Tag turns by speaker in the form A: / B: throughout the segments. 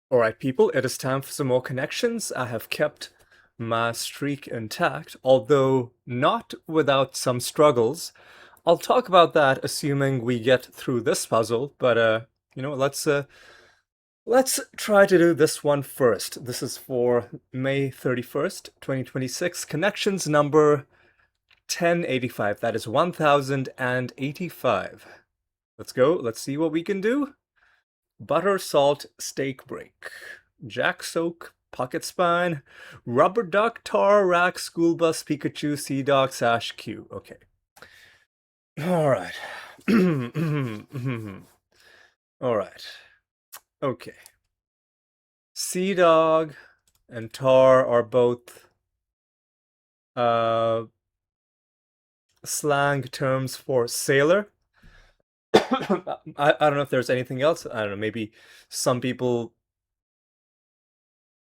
A: All right, people, it is time for some more connections. I have kept my streak intact, although not without some struggles. I'll talk about that assuming we get through this puzzle, but let's try to do this one first. This is for May 31st, 2026, connections number 1085. That is 1085. Let's go. Let's see what we can do. Butter, salt, steak break. Jack soak, pocket spine, rubber duck, tar, rack, school bus, Pikachu, sea dog, sash, Q. Okay. All right. All right. Okay. Sea dog and tar are both uh, slang terms for sailor. I don't know if there's anything else. I don't know. Maybe some people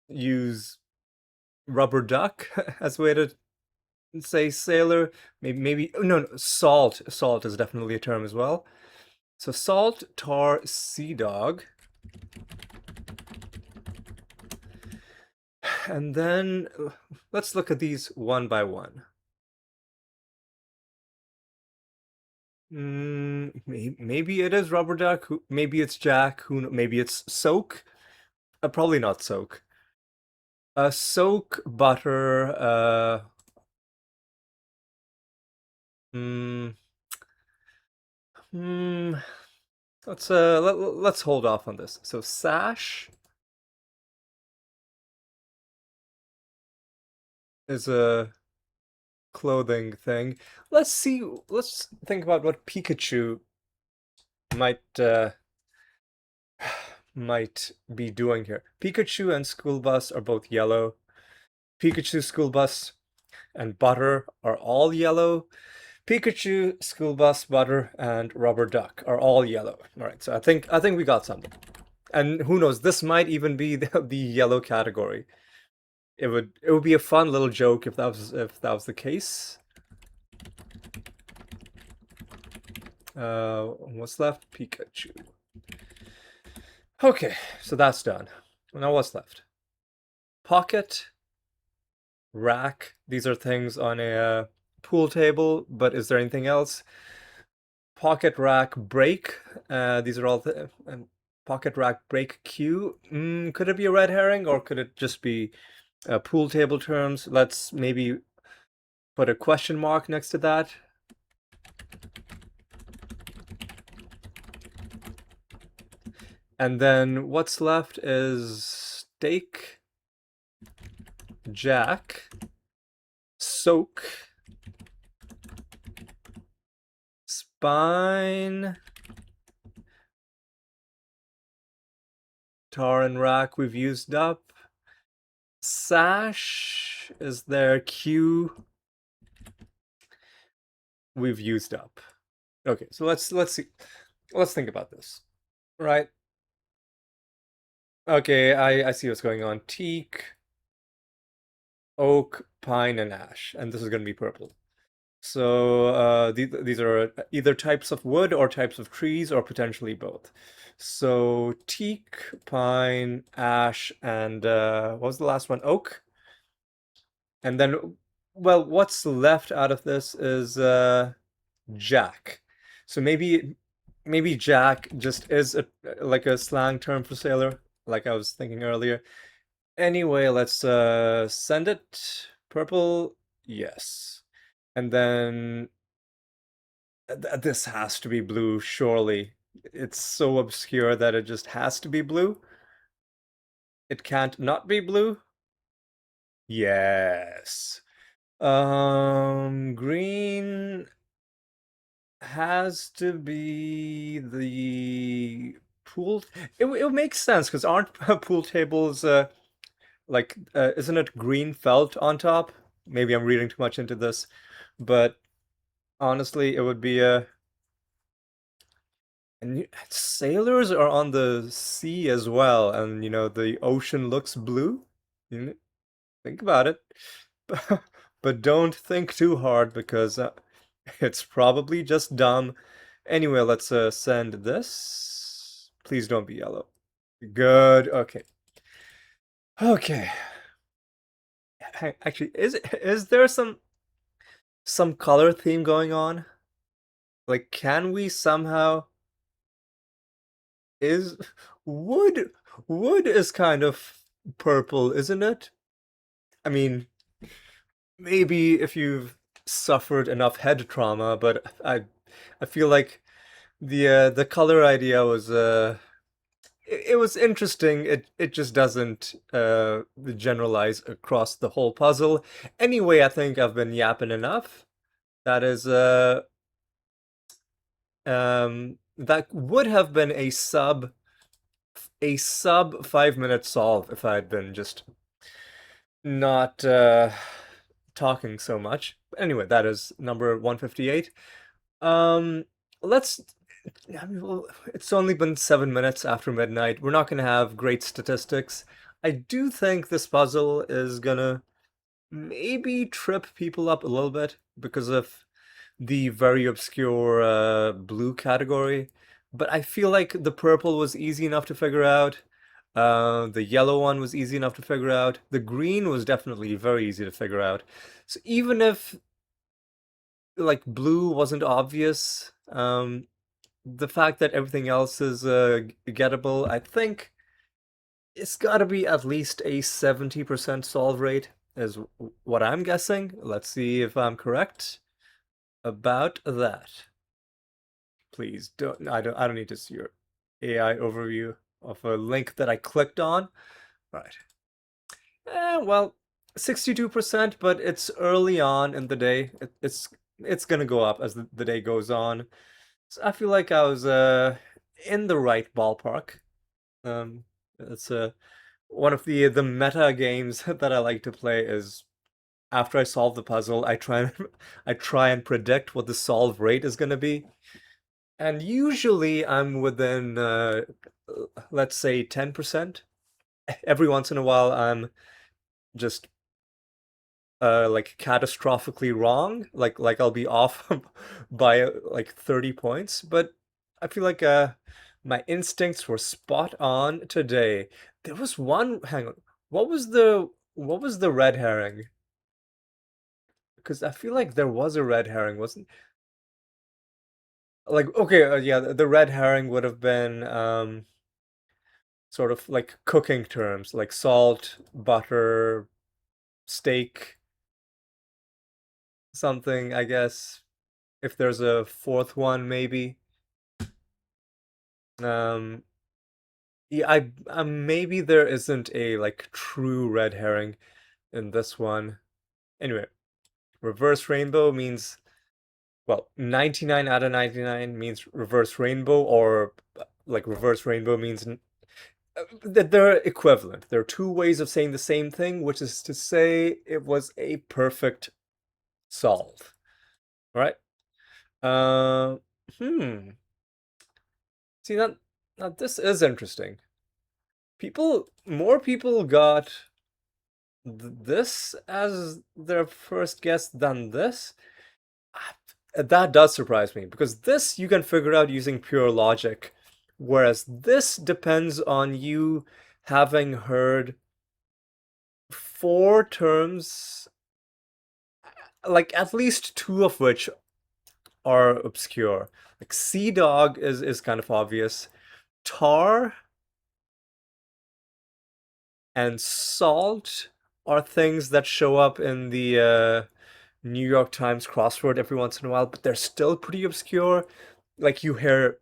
A: use rubber duck as a way to say sailor. Maybe no, salt is definitely a term as well. So salt, tar, sea dog. And then let's look at these one by one. Maybe it is rubber duck. Maybe it's Jack. Maybe it's soak. Probably not soak. Soak, butter. Hmm. Hmm. Let's hold off on this. So sash is a clothing thing. Let's see. Let's think about what Pikachu might might be doing here. Pikachu and school bus are both yellow. Pikachu, school bus, and butter are all yellow. Pikachu, school bus, butter, and rubber duck are all yellow. All right, so I think we got something. And who knows, this might even be the yellow category. It would be a fun little joke if that was the case. What's left? Pikachu. Okay, so that's done. Now what's left? Pocket, rack. These are things on a pool table, but is there anything else? Pocket rack break. These are all pocket rack break Q. Could it be a red herring or could it just be pool table terms? Let's maybe put a question mark next to that. And then what's left is steak, jack, soak, spine, tar and rack we've used up. Sash is there. Q we've used up. Okay, so let's see. Let's think about this. Right. Okay, I see what's going on. Teak, oak, pine, and ash. And this is going to be purple. So these are either types of wood or types of trees or potentially both. So teak, pine, ash, and what was the last one? Oak. And then, well, what's left out of this is jack. So maybe jack just is like a slang term for sailor, like I was thinking earlier. Anyway, let's send it purple. Yes. And then this has to be blue, surely. It's so obscure that it just has to be blue. It can't not be blue. Yes. Green has to be the pool. It makes sense because aren't pool tables like isn't it green felt on top? Maybe I'm reading too much into this, but honestly, it would be a. And sailors are on the sea as well, and the ocean looks blue. Think about it, but don't think too hard because it's probably just dumb. Anyway, let's send this. Please don't be yellow. Good. Okay. Okay. Actually, is there some color theme going on? Like, can we somehow is wood wood is kind of purple, isn't it? I mean, maybe if you've suffered enough head trauma, but I feel like the color idea was it was interesting. It just doesn't generalize across the whole puzzle. Anyway, I think I've been yapping enough. That is that would have been a sub 5 minute solve if I had been just not talking so much. Anyway, that is number 158. Um, let's. I mean, well, it's only been 7 minutes after midnight. We're not going to have great statistics. I do think this puzzle is gonna maybe trip people up a little bit because of the very obscure blue category. But I feel like the purple was easy enough to figure out. The yellow one was easy enough to figure out. The green was definitely very easy to figure out. So even if like blue wasn't obvious, the fact that everything else is gettable, I think it's got to be at least a 70% solve rate, is what I'm guessing. Let's see if I'm correct about that. Please don't. I don't need to see your AI overview of a link that I clicked on. Right. Well, 62%, but it's early on in the day. It's gonna go up as the day goes on. So I feel like I was in the right ballpark. It's one of the meta games that I like to play is after I solve the puzzle, I try and predict what the solve rate is gonna be. And usually I'm within let's say 10%. Every once in a while I'm just like catastrophically wrong. Like I'll be off by like 30 points, but I feel like my instincts were spot on today. There was one, hang on. What was the red herring? Because I feel like there was a red herring, wasn't like okay, yeah, the red herring would have been sort of like cooking terms, like salt, butter, steak, something, I guess. If there's a fourth one, maybe. Um, yeah, maybe there isn't a like true red herring in this one. Anyway, reverse rainbow means, well, 99 out of 99 means reverse rainbow, or like reverse rainbow means that they're equivalent. There are two ways of saying the same thing, which is to say it was a perfect solve. All right. Uh, hmm. See that now this is interesting. More people got this as their first guess than this. That does surprise me because this you can figure out using pure logic, whereas this depends on you having heard four terms, like at least two of which are obscure. Like sea dog is kind of obvious. Tar and salt are things that show up in the New York Times crossword every once in a while, but they're still pretty obscure. Like you hear,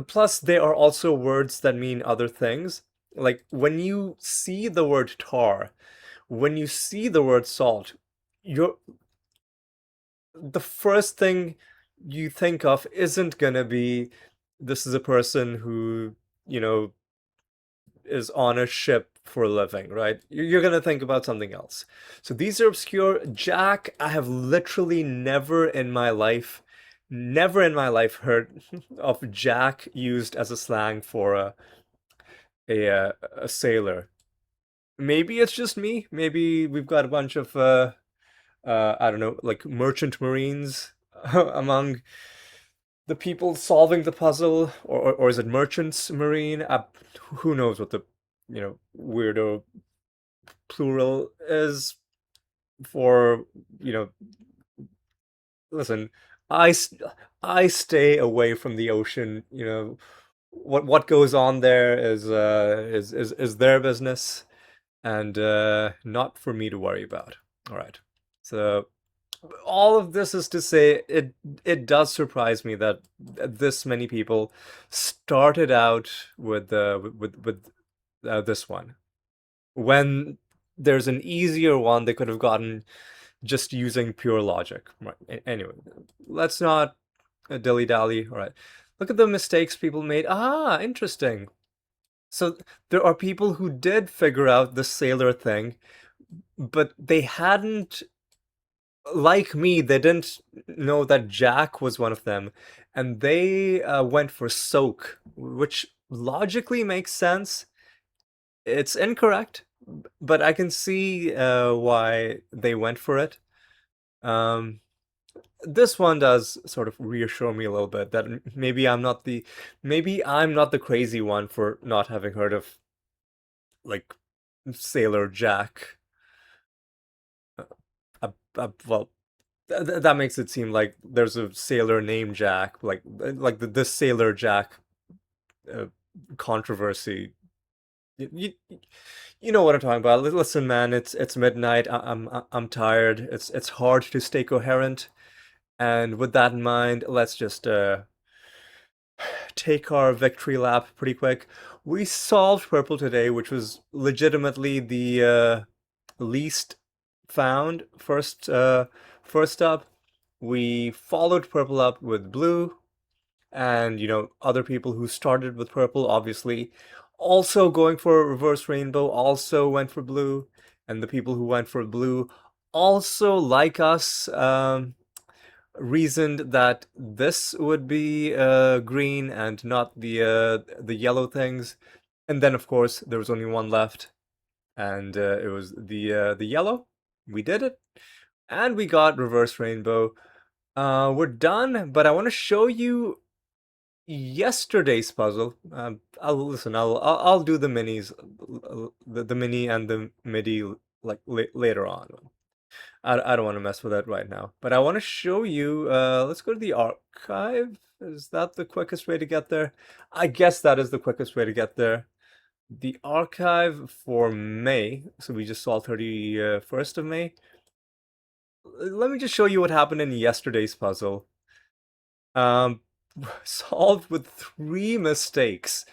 A: plus they are also words that mean other things. Like when you see the word tar, when you see the word salt, you're the first thing you think of isn't gonna be this is a person who, you know, is on a ship for a living, right? You're gonna think about something else. So these are obscure. Jack, I have literally never in my life heard of Jack used as a slang for a sailor. Maybe it's just me. Maybe we've got a bunch of I don't know, like merchant marines among the people solving the puzzle, or is it merchants marine? Who knows what the weirdo plural is for, you know, listen, I s- I stay away from the ocean. What goes on there is their business, and not for me to worry about. All right. So all of this is to say it does surprise me that this many people started out with this one when there's an easier one they could have gotten just using pure logic. Right. Anyway, let's not dilly-dally. All right. Look at the mistakes people made. Ah, interesting. So there are people who did figure out the sailor thing, but they hadn't, like me, they didn't know that Jack was one of them, and they went for soak, which logically makes sense. It's incorrect, but I can see why they went for it. Um, this one does sort of reassure me a little bit that maybe I'm not the crazy one for not having heard of like Sailor Jack. Well, that makes it seem like there's a sailor named Jack, the Sailor Jack uh, controversy. You, you you know what I'm talking about. Listen, man, it's midnight. I'm tired. It's hard to stay coherent. And with that in mind, let's just take our victory lap pretty quick. We solved purple today, which was legitimately the least found. First up, we followed purple up with blue, and other people who started with purple, obviously, also going for a reverse rainbow, also went for blue, and the people who went for blue also, like us, reasoned that this would be green and not the yellow things. And then, of course, there was only one left, and it was the yellow. We did it, and we got reverse rainbow. We're done, but I want to show you yesterday's puzzle. I'll listen. I'll do the minis, the mini and the midi like later on. I don't want to mess with that right now, but I want to show you. Let's go to the archive. Is that the quickest way to get there? I guess that is the quickest way to get there. The archive for May. So we just saw 31st of May. Let me just show you what happened in yesterday's puzzle. Um, solved with 3 mistakes,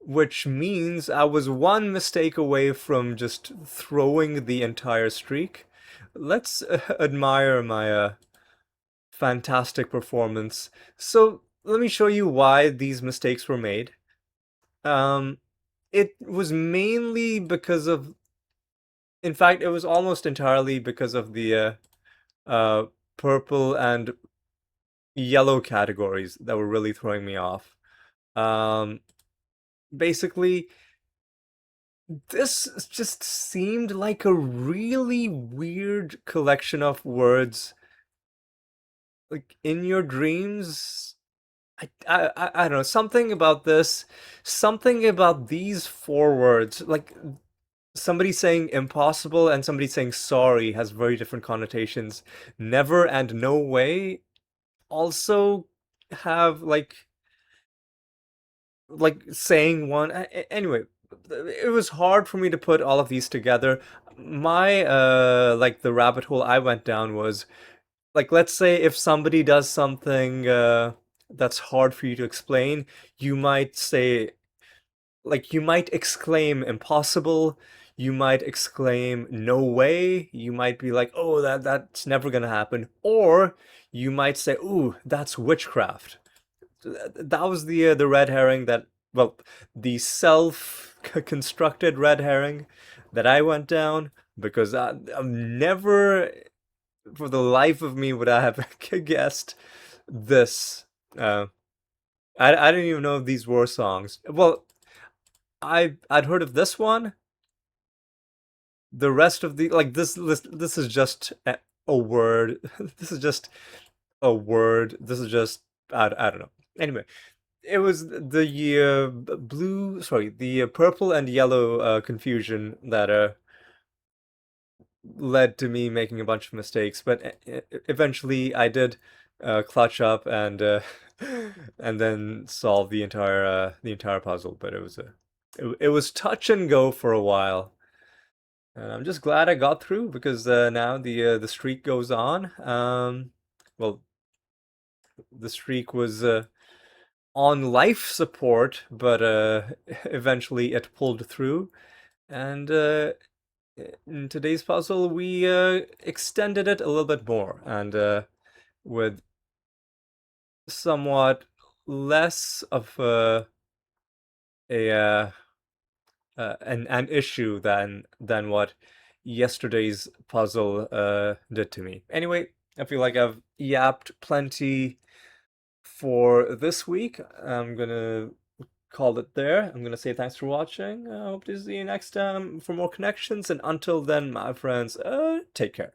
A: which means I was one mistake away from just throwing the entire streak. Let's admire my fantastic performance. So let me show you why these mistakes were made. Um, it was mainly because of, in fact, it was almost entirely because of the uh, purple and yellow categories that were really throwing me off. Um, Basically, this just seemed like a really weird collection of words. Like in your dreams, I don't know, something about these 4 words, like somebody saying impossible and somebody saying sorry has very different connotations. Never and no way also have like saying one. Anyway, it was hard for me to put all of these together. My like the rabbit hole I went down was like, let's say if somebody does something that's hard for you to explain, you might say, like, you might exclaim impossible, you might exclaim no way, you might be like, oh, that's never gonna happen, or you might say, ooh, that's witchcraft. That was the red herring that, well, the self-constructed red herring that I went down, because I've never for the life of me would I have guessed this. Uh, I didn't even know if these were songs. Well, I'd heard of this one. The rest of the like this is just a word. This is just a word. This is just I don't know. Anyway, it was the blue, sorry, the purple and yellow confusion that led to me making a bunch of mistakes, but eventually I did clutch up and and then solve the entire puzzle. But it was touch and go for a while. And I'm just glad I got through because now the streak goes on. Well, the streak was on life support, but eventually it pulled through. And in today's puzzle, we extended it a little bit more, and with somewhat less of a an issue than what yesterday's puzzle did to me. Anyway, I feel like I've yapped plenty for this week. I'm gonna call it there. I'm gonna say thanks for watching. I hope to see you next time for more connections, and until then, my friends, take care.